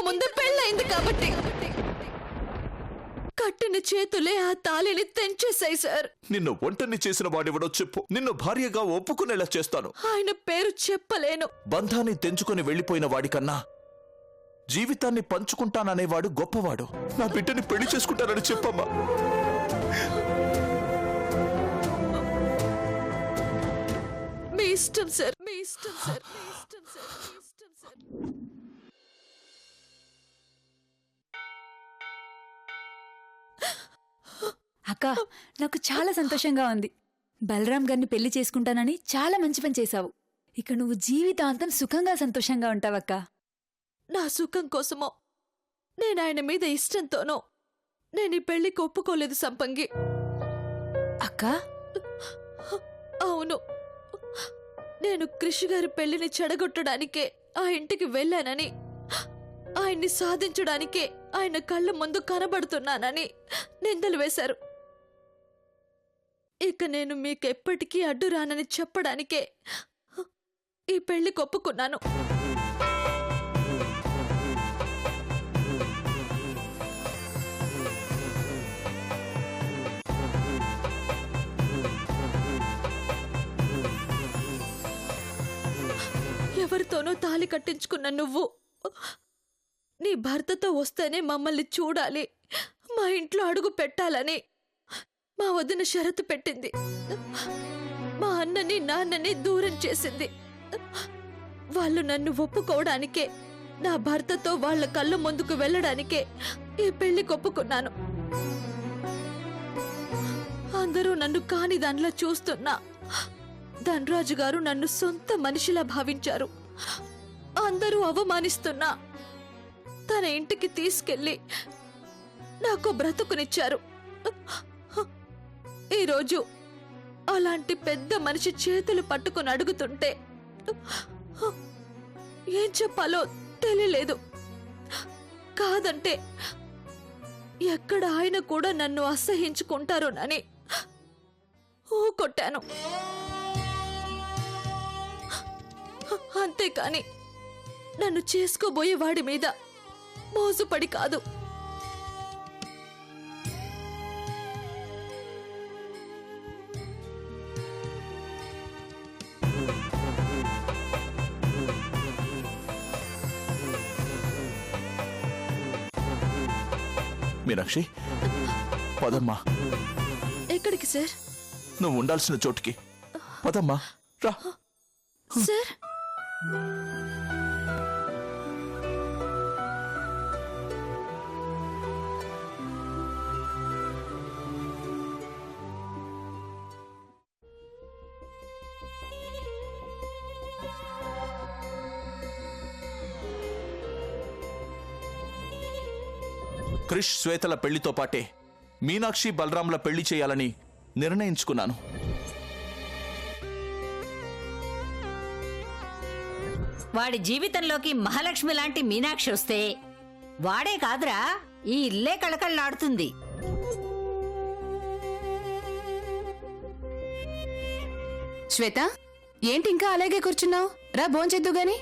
ముందు పెళ్ళైంది కాబట్టి కట్టిన చేతులే ఆ తాళిని తెంచేశాయి సార్. నిన్ను ఒంటరిని చేసిన వాడెవడో చెప్పు, నిన్ను భార్యగా ఒప్పుకునేలా చేస్తాను. ఆయన పేరు చెప్పలేను. బంధాన్ని తెంచుకొని వెళ్లిపోయిన వాడికన్నా జీవితాన్ని పంచుకుంటాననేవాడు గొప్పవాడు. నా బిడ్డని పెళ్లి చేసుకుంటానని చెప్పమ్మా. మీ ఇష్టం సార్, మీ ఇష్టం సార్, మీ ఇష్టం సార్, మీ ఇష్టం సార్. అక్క, నాకు చాలా సంతోషంగా ఉంది. బలరాం గారిని పెళ్లి చేసుకుంటానని చాలా మంచి పని చేశావు. ఇక నువ్వు జీవితాంతం సుఖంగా సంతోషంగా ఉంటావక్క. నా సుఖం కోసమో నేను ఆయన మీద ఇష్టంతోనో నేను ఈ పెళ్లికి ఒప్పుకోలేదు సంపంగి. అక్క, అవును, నేను కృషి గారి పెళ్లిని చెడగొట్టడానికే ఆ ఇంటికి వెళ్ళానని, ఆయన్ని సాధించడానికే ఆయన కళ్ళ ముందు కనబడుతున్నానని నిందలు వేశారు. ఇక నేను మీకెప్పటికీ అడ్డు రానని చెప్పడానికే ఈ పెళ్లికి ఒప్పుకున్నాను. ఎవరితోనో తాళి కట్టించుకున్న నువ్వు నీ భర్తతో వస్తేనే మమ్మల్ని చూడాలి, మా ఇంట్లో అడుగు పెట్టాలని మా వదిన షరతు పెట్టింది. మా అన్నని నాన్నని దూరం చేసింది. వాళ్ళు నన్ను ఒప్పుకోవడానికే, నా భర్తతో వాళ్ళ కళ్ళ ముందుకు వెళ్ళడానికే ఈ పెళ్లికి ఒప్పుకున్నాను. అందరూ నన్ను కాని దానిలా చూస్తున్నా ధనరాజు గారు నన్ను సొంత మనిషిలా భావించారు. అందరూ అవమానిస్తున్నా తన ఇంటికి తీసుకెళ్లి నాకు బ్రతుకునిచ్చారు. ఈరోజు అలాంటి పెద్ద మనిషి చేతులు పట్టుకుని అడుగుతుంటే ఏం చెప్పాలో తెలియలేదు. కాదంటే ఎక్కడ ఆయన కూడా నన్ను అసహించుకుంటారోనని ఊకొట్టాను. అంతేకాని నన్ను చేసుకోబోయే వాడి మీద మోజుపడి కాదు. మీనాక్షి, పదమ్మా. ఎక్కడికి సార్? నువ్వు ఉండాల్సిన చోటుకి పదమ్మా, రా. సార్, క్రిష్ శ్వేతల పెళ్లితో పాటే మీనాక్షి బలరాంల పెళ్లి చేయాలని నిర్ణయించుకున్నాను. వాడి జీవితంలోకి మహాలక్ష్మి లాంటి మీనాక్షి వస్తే వాడే కాదురా, ఈ ఇల్లే కళకళలాడుతుంది. శ్వేత, ఏంటి ఇంకా అలాగే కూర్చున్నావు? రా, భోంచేద్దు గాని.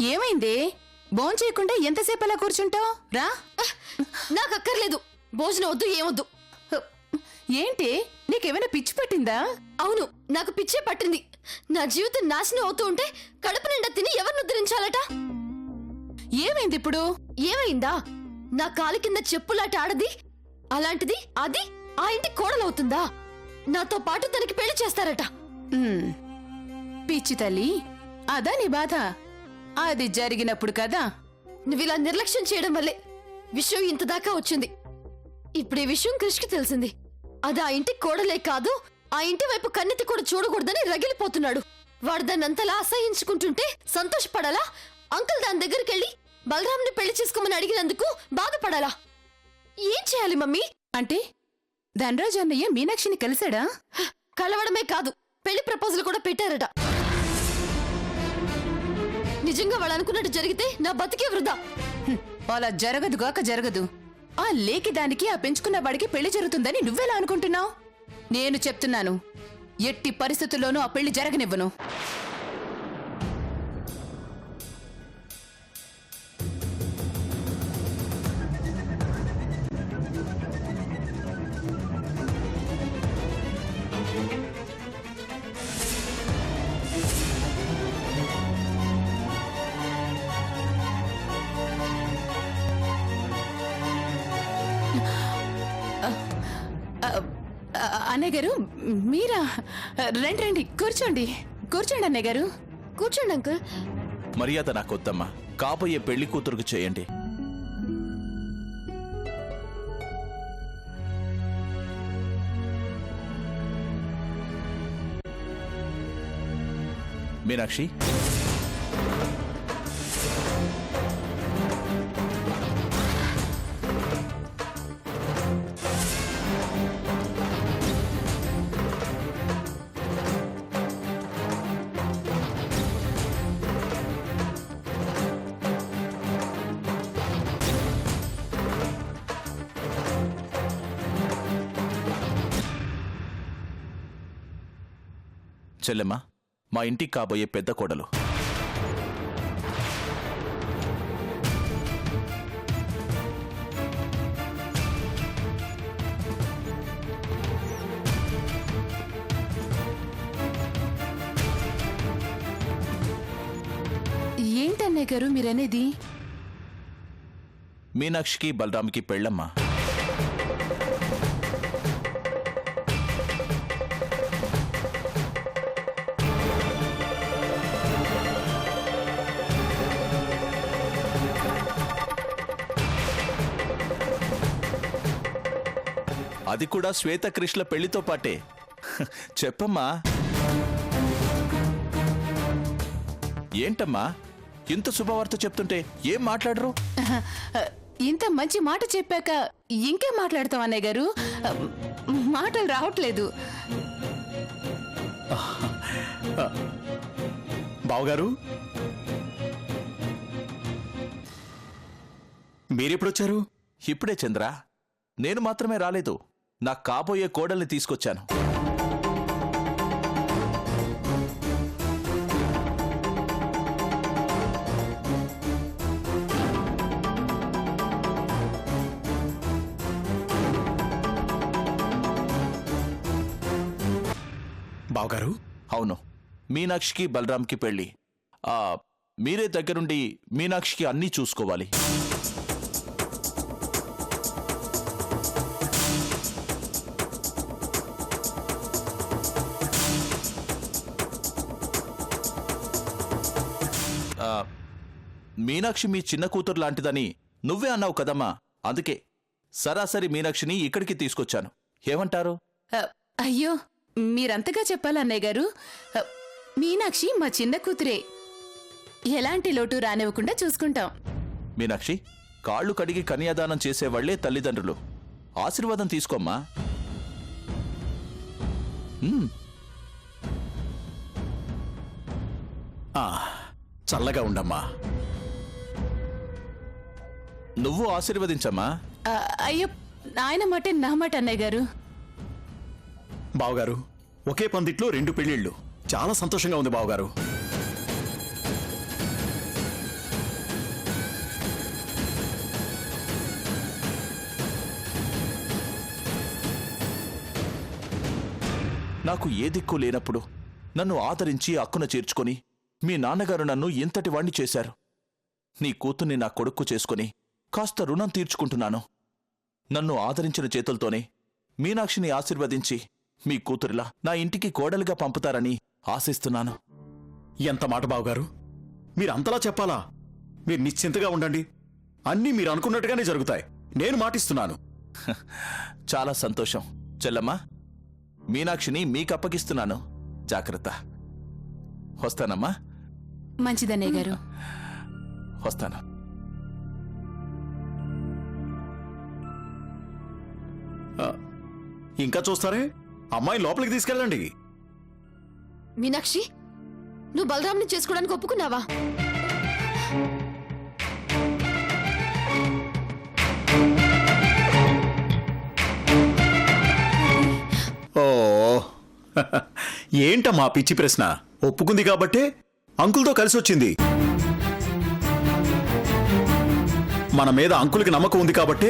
ఏమైంది? భోంచేయకుండా ఎంతసేపు అలా కూర్చుంటావు? రా. నాకు అక్కర్లేదు, భోజనం వద్దు, ఏమొద్దు. ఏంటి, నీకేమైనా పిచ్చి పట్టిందా? అవును, నాకు పిచ్చే పట్టింది. నా జీవితం నాశనం అవుతూ ఉంటే కడుపు నిండా తిని ఎవరిని ఉద్ధరించాలట? ఏమైంది ఇప్పుడు? ఏమైందా? నా కాలి కింద చెప్పులాట ఆడది, అలాంటిది అది ఆ ఇంటి కోడలవుతుందా? నాతో పాటు తనకి పెళ్లి చేస్తారట. పిచ్చి తల్లి, అదా నీ బాధ? అది జరిగినప్పుడు కదా. నువ్విలా నిర్లక్ష్యం చేయడం వల్లే విషయం ఇంతదాకా వచ్చింది. ఇప్పుడు ఈ విషయం కృష్కి తెలిసింది. అది ఆ ఇంటి కోడలే కాదు, ఆ ఇంటి వైపు కన్నెత్తి కూడా చూడకూడదని రగిలిపోతున్నాడు. వాడు దాన్ని అంతలా అసహించుకుంటుంటే సంతోషపడాలా? అంకుల్ దాని దగ్గరికెళ్ళి బలరాంని పెళ్లి చేసుకోమని అడిగినందుకు బాధపడాలా? ఏం చేయాలి మమ్మీ? అంటే ధనరాజు అన్నయ్య మీనాక్షిని కలిశాడా? కలవడమే కాదు, పెళ్లి ప్రపోజల్ కూడా పెట్టారట. నిజంగా వాళ్ళు అనుకున్నట్టు జరిగితే నా బతికే వృధా. అలా జరగదుగాక జరగదు. ఆ లేకి దానికి ఆ పెంచుకున్న వాడికి పెళ్లి జరుగుతుందని నువ్వెలా అనుకుంటున్నావు? నేను చెప్తున్నాను, ఎట్టి పరిస్థితుల్లోనూ ఆ పెళ్లి జరగనివ్వను. అన్నయ్య గారు, మీరా? రండి రండి, కూర్చోండి కూర్చోండి అన్నయ్య గారు, కూర్చోండి అంకుల్. మర్యాద నాకొద్దమ్మా, కాబోయే పెళ్లి కూతురుకు చేయండి. మీనాక్షి, చెల్లెమ్మ, మా ఇంటికి కాబోయే పెద్ద కోడలు. ఏంటన్నయ్య గారు మీరనేది? మీనాక్షికి బలరాంకి పెళ్ళమ్మా. అది కూడా శ్వేతకృష్ణ పెళ్లితో పాటే. చెప్పమ్మా. ఏంటమ్మా ఇంత శుభవార్త చెప్తుంటే ఏం మాట్లాడరు? ఇంత మంచి మాట చెప్పాక ఇంకేం మాట్లాడతాం అన్నయ్య గారు? మాటలు రావట్లేదు. బావగారు, మీరెప్పుడొచ్చారు? ఇప్పుడే చంద్ర. నేను మాత్రమే రాలేదు, నా కాబోయే కోడల్ని తీసుకొచ్చాను. బావగారు, అవును, మీనాక్షికి బలరాంకి పెళ్లి. మీరే దగ్గరుండి మీనాక్షికి అన్నీ చూసుకోవాలి. మీనాక్షి మీ చిన్న కూతురు లాంటిదని నువ్వే అన్నావు కదమ్మా, అందుకే సరాసరి మీనాక్షిని ఇక్కడికి తీసుకొచ్చాను. ఏమంటారు? అయ్యో, మీరంతగా చెప్పాలి అన్నయ్య గారు. మీనాక్షి మా చిన్న కూతురే. ఎలాంటి లోటు రానివ్వకుండా చూసుకుంటాం. మీనాక్షి, కాళ్ళు కడిగి కన్యాదానం చేసేవాళ్లే తల్లిదండ్రులు. ఆశీర్వాదం తీసుకోమ్మా. చల్లగా ఉండమ్మా. నువ్వు ఆశీర్వదించమ్మా. అయ్యో, ఆయన మాట నా మాట అన్నయ్య గారు. బావగారు, ఒకే పందిట్లో 2 పెళ్లిళ్ళు. చాలా సంతోషంగా ఉంది బావగారు. నాకు ఏ దిక్కు లేనప్పుడు నన్ను ఆదరించి అక్కున చేర్చుకొని మీ నాన్నగారు నన్ను ఇంతటి వాణ్ణి చేశారు. నీ కూతుర్ని నా కొడుక్కు చేసుకుని కాస్త రుణం తీర్చుకుంటున్నాను. నన్ను ఆదరించిన చేతులతోనే మీనాక్షిని ఆశీర్వదించి మీ కూతురిలా నా ఇంటికి కోడలిగా పంపుతారని ఆశిస్తున్నాను. ఎంత మాట బావగారు, మీరంతలా చెప్పాలా? మీరు నిశ్చింతగా ఉండండి, అన్నీ మీరు అనుకున్నట్టుగానే జరుగుతాయి. నేను మాటిస్తున్నాను. చాలా సంతోషం చెల్లమ్మా. మీనాక్షిని మీకప్పగిస్తున్నాను. జాగ్రత్త. వస్తానమ్మా. మంచిదన్నయ్య గారు. వస్తాను. ఇంకా చూస్తారే, అమ్మాయి లోపలికి తీసుకెళ్ళండి. మీనాక్షి, నువ్వు బలరాంని చేసుకోవడానికి ఒప్పుకున్నావా? ఏంటమ్మా పిచ్చి ప్రశ్న? ఒప్పుకుంది కాబట్టే అంకుల్తో కలిసి వచ్చింది. మన మీద అంకుల్కి నమ్మకం ఉంది కాబట్టే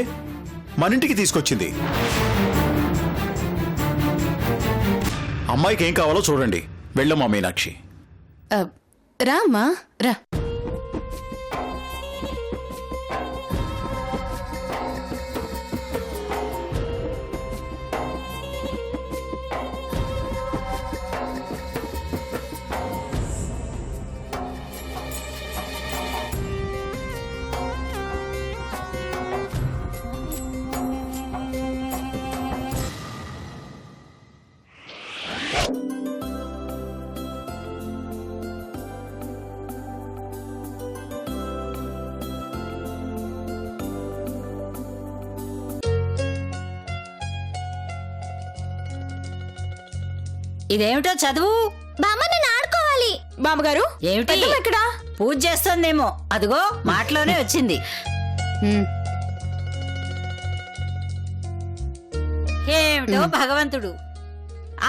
మన ఇంటికి తీసుకొచ్చింది. అమ్మాయికి ఏం కావాలో చూడండి. వెళ్ళమ్మా మీనాక్షి. రా అమ్మా రా. ఇదేమిటో చదువు. బామ్మ నేను ఆడుకోవాలి. బామ్మగారు ఏమిటి? ఎక్కడా? పూజ చేస్తోందేమో. అదిగో మాటలోనే వచ్చింది. ఏమిటో భగవంతుడు,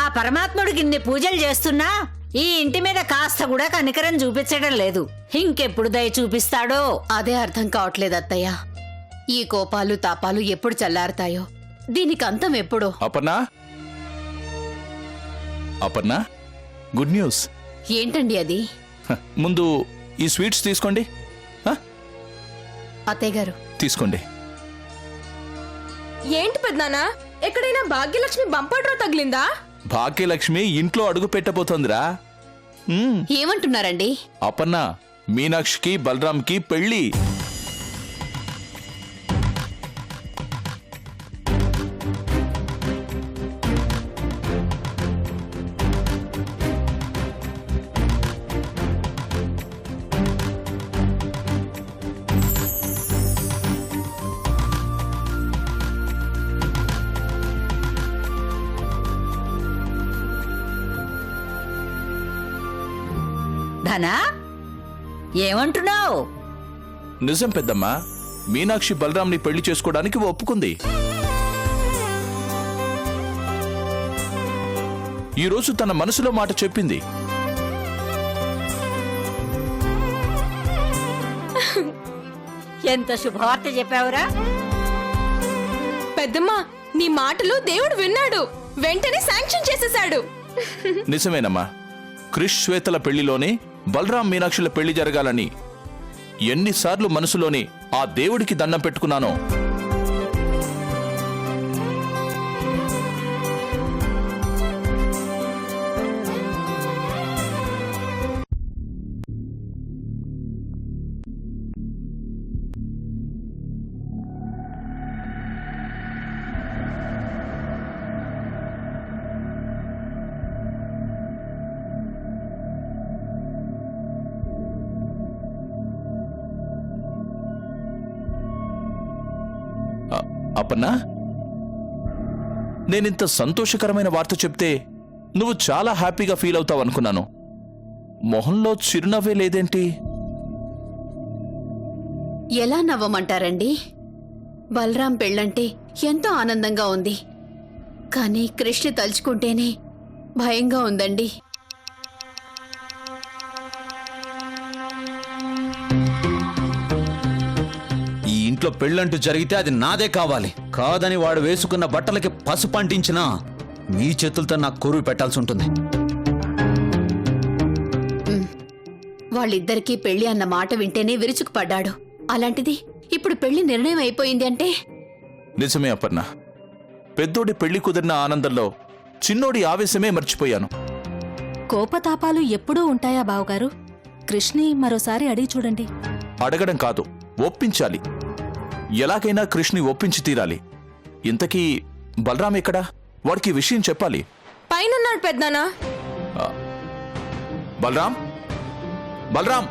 ఆ పరమాత్ముడికి ఇన్ని పూజలు చేస్తున్నా ఈ ఇంటి మీద కాస్త కూడా కనికరం చూపించడం లేదు. ఇంకెప్పుడు దయ చూపిస్తాడో? అదే అర్థం కావట్లేదు అత్తయ్య. ఈ కోపాలు తాపాలు ఎప్పుడు చల్లారుతాయో, దీనికి అంతం ఎప్పుడో. Aparna, Aparna, good news. ఏంటండి అది? హ, ముందు ఈ స్వీట్స్ తీసుకోండి. హ, అత్తయ్య గారు తీసుకోండి. ఏంటి పెద్దనాన్న, ఎక్కడైనా భాగ్యలక్ష్మి బంపర్ డ్రా తగిలిందా? భాగ్యలక్ష్మి ఇంట్లో అడుగు పెట్టబోతోందిరా. ఏమంటున్నారండి? అపర్ణ, మీనాక్షికి బలరాంకి పెళ్ళి. ధనా, ఏమంటున్నావు? నిజం పెద్దమ్మా, మీనాక్షి బలరాంని పెళ్లి చేసుకోవడానికి ఒప్పుకుంది. ఈరోజు తన మనసులో మాట చెప్పింది. ఎంత శుభవార్త చెప్పావురా? పెద్దమ్మ, నీ మాటలు దేవుడు విన్నాడు, వెంటనే శాంక్షన్ చేసేశాడు. నిజమేనమ్మా, క్రిష్ శ్వేతల పెళ్లిలోనే బలరాం మీనాక్షుల పెళ్లి జరగాలని ఎన్నిసార్లు మనసులోని ఆ దేవుడికి దండం పెట్టుకున్నానో. అపర్ణ, నేనింత సంతోషకరమైన వార్త చెప్తే నువ్వు చాలా హ్యాపీగా ఫీల్ అవుతావు అనుకున్నాను. మొహంలో చిరునవ్వే లేదేంటి? ఎలా నవ్వమంటారండి? బలరాం పెళ్ళంటే ఎంతో ఆనందంగా ఉంది, కానీ కృష్ణ తలుచుకుంటేనే భయంగా ఉందండి. ఈ ఇంట్లో పెళ్ళంటూ జరిగితే అది నాదే కావాలి. కాదని వాడు వేసుకున్న బట్టలకి పసుపు అంటించినా మీ చేతులతో నాకు కొరువు పెట్టాల్సి ఉంటుంది. వాళ్ళిద్దరికీ పెళ్లి అన్న మాట వింటేనే విరుచుకుపడ్డాడు. అలాంటిది ఇప్పుడు పెళ్లి నిర్ణయం అయిపోయింది అంటే? నిజమే అపర్ణ, పెద్దోడి పెళ్లి కుదిరిన ఆనందంలో చిన్నోడి ఆవేశమే మర్చిపోయాను. కోపతాపాలు ఎప్పుడూ ఉంటాయా బావగారు? కృష్ణి మరోసారి అడిగి చూడండి. అడగడం కాదు, ఒప్పించాలి. ఎలాగైనా కృష్ణి ఒప్పించి తీరాలి. ఇంతకీ బలరాం ఎక్కడా? వాడికి ఈ విషయం చెప్పాలి. పైనున్నాడు పెద్దనాన్న. బలరాం, బలరాం!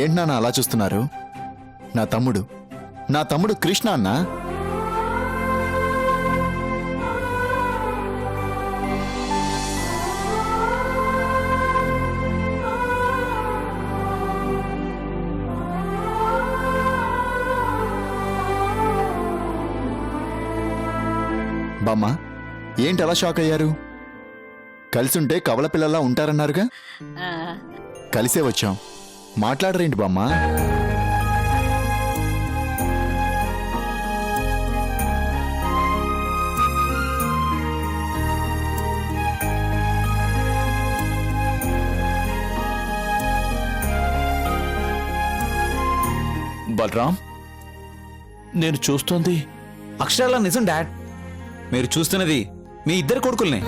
ఏంటి నాన్న అలా చూస్తున్నారు? నా తమ్ముడు కృష్ణ అన్నా. బామ్మ, ఏంటి అలా షాక్ అయ్యారు? కలిసుంటే కవల పిల్లల్లా ఉంటారన్నారుగా, కలిసే వచ్చాం. మాట్లాడరేంటి బామ్మ? బలరాం, నేను చూస్తోంది అక్షరాల నిజం డాడ్. మీరు చూస్తున్నది మీ ఇద్దరు కొడుకుల్ని.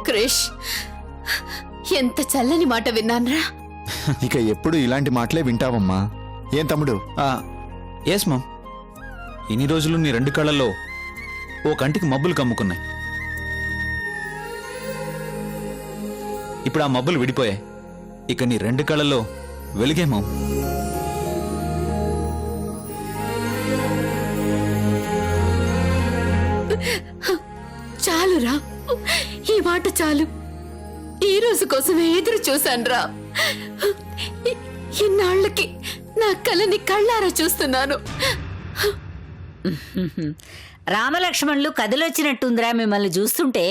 క్రిష్, ఎంత చల్లని మాట విన్నాన్రా. ఇక ఎప్పుడు ఇలాంటి మాటలే వింటావమ్మా. ఏం తమ్ముడు? Yes ma'am. ఇన్ని రోజులు నీ రెండు కళ్ళల్లో ఓ కంటికి మబ్బులు కమ్ముకున్నాయి. ఇప్పుడు ఆ మబ్బులు విడిపోయాయి. ఇక నీ రెండు కళ్ళల్లో వెలిగే మామ్. చాలురా, ఈ మాట చాలు. ఈ రోజు కోసమే ఎదురు చూశాన్రా. ఇన్నాళ్ళకి నా కలని కళ్ళారా చూస్తున్నాను. రామలక్ష్మణులు కదిలొచ్చినట్టుందిరా మిమ్మల్ని చూస్తుంటే.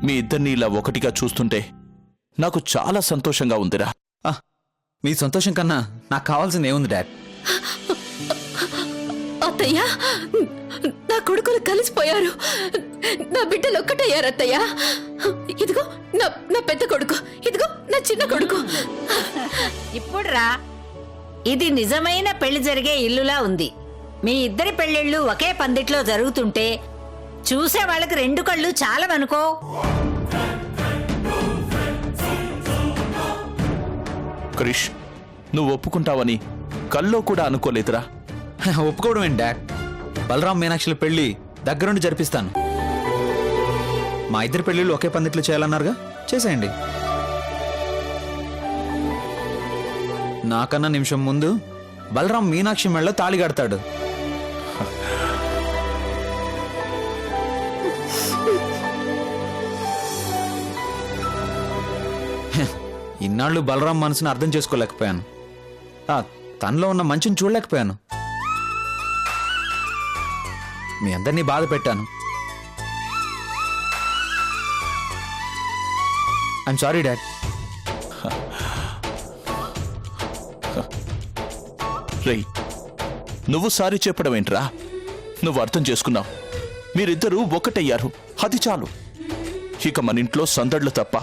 మీ ఇద్దరిని ఇలా ఒకటిగా చూస్తుంటే నాకు చాలా సంతోషంగా ఉందిరా. మీ సంతోషం కన్నా నాకు కావాల్సింది ఏముంది డాడ్? అత్తయ్య, నా కొడుకులు కలిసిపోయారు. నా బిడ్డలు ఒక్కటయ్యారు అత్తయ్య. ఇదిగో నా పెద్ద కొడుకు, ఇదిగో నా చిన్న కొడుకు. ఇప్పుడు రా, ఇది నిజమైన పెళ్లి జరిగే ఇల్లులా ఉంది. మీ ఇద్దరి పెళ్లిళ్ళు ఒకే పందిట్లో జరుగుతుంటే చూసే వాళ్ళకి రెండు కళ్ళు చాలవనుకో. క్రిష్, నువ్వు ఒప్పుకుంటావని కల్లో కూడా అనుకోలేదురా. ఒప్పుకోవడం ఏంటి డాడ్? బలరాం మీనాక్షిల పెళ్లి దగ్గరుండి జరిపిస్తాను. మా ఇద్దరి పెళ్లిళ్ళు ఒకే పందిట్లో చేయాలన్నారుగా, చేసేయండి. నాకన్నా నిమిషం ముందు బలరాం మీనాక్షి మెళ్ళ తాళి కడతాడు. ఇన్నాళ్ళు బలరాం మనసుని అర్థం చేసుకోలేకపోయాను. తనలో ఉన్న మంచిని చూడలేకపోయాను. మీ అందరినీ బాధ పెట్టాను. I'm sorry dad. రేయ్, నువ్వు సారీ చెప్పడం ఏంట్రా? నువ్వు అర్థం చేసుకున్నావు. మీరిద్దరూ ఒకటయ్యారు, అది చాలు. ఇక మన ఇంట్లో సందడ్లు తప్ప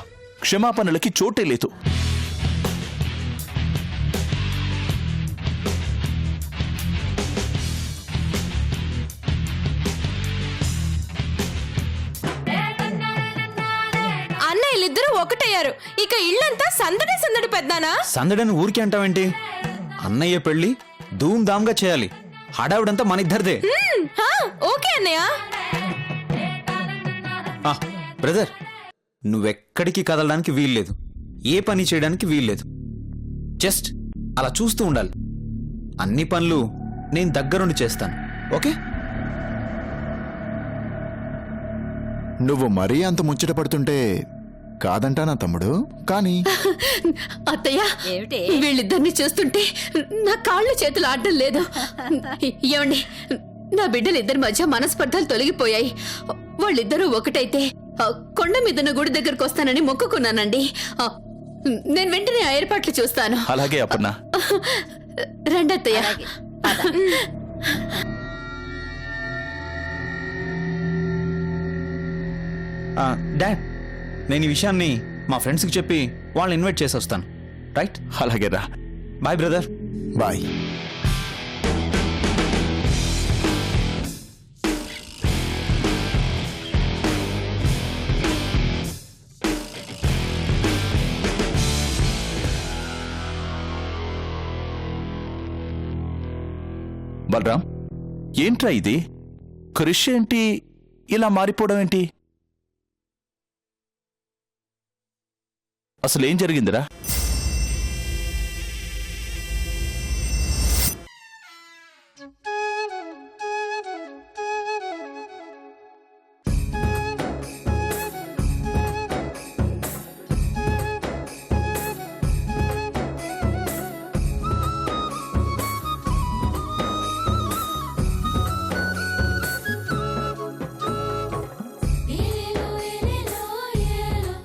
క్షమాపణలకి చోటే లేదు. అన్నయ్యలిద్దరూ ఒకటయ్యారు. ఇక ఇల్లంతా సందడి సందడి పెద్దనా? సందడని ఊరికే అంటావేంటి? అన్నయ్య పెళ్లి ధూమ్ ధామ్గా చేయాలి. హడావుడంతా మన ఇద్దరిదే. ఓకే అన్నయ్య. బ్రదర్, నువ్వెక్కడికి కదలడానికి వీల్లేదు, ఏ పని చేయడానికి వీల్లేదు. జస్ట్ అలా చూస్తూ ఉండాలి. అన్ని పనులు నేను దగ్గరుండి చేస్తాను. ఓకే? నువ్వు మరీ అంత ముచ్చట పడుతుంటే కాదంటానా తమ్ముడు? కానీ అత్తయ్య, ఏమిటి? వీళ్ళిద్దరిని చూస్తుంటే నా కాళ్ళు చేతులు ఆడడం లేదు. ఏమండి, నా బిడ్డలిద్దరి మధ్య మనస్పర్ధలు తొలగిపోయాయి. వాళ్ళిద్దరూ ఒకటైతే కొండ మీదన్న గుడి దగ్గరకు వస్తానని మొక్కుకున్నానండి. నేను వెంటనే ఆ ఏర్పాట్లు చూస్తాను. అలాగే అప్పన్నా. రండి అత్తయ్య. డాడ్, నేను ఈ విషయాన్ని మా ఫ్రెండ్స్కి చెప్పి వాళ్ళని ఇన్వైట్ చేసి వస్తాను. రైట్? అలాగే రా. Bye brother. బాయ్. బలరాం, ఏంట్రా ఇది? క్రిష్ ఏంటి ఇలా మారిపోవడం ఏంటి? అసలేం జరిగిందిరా?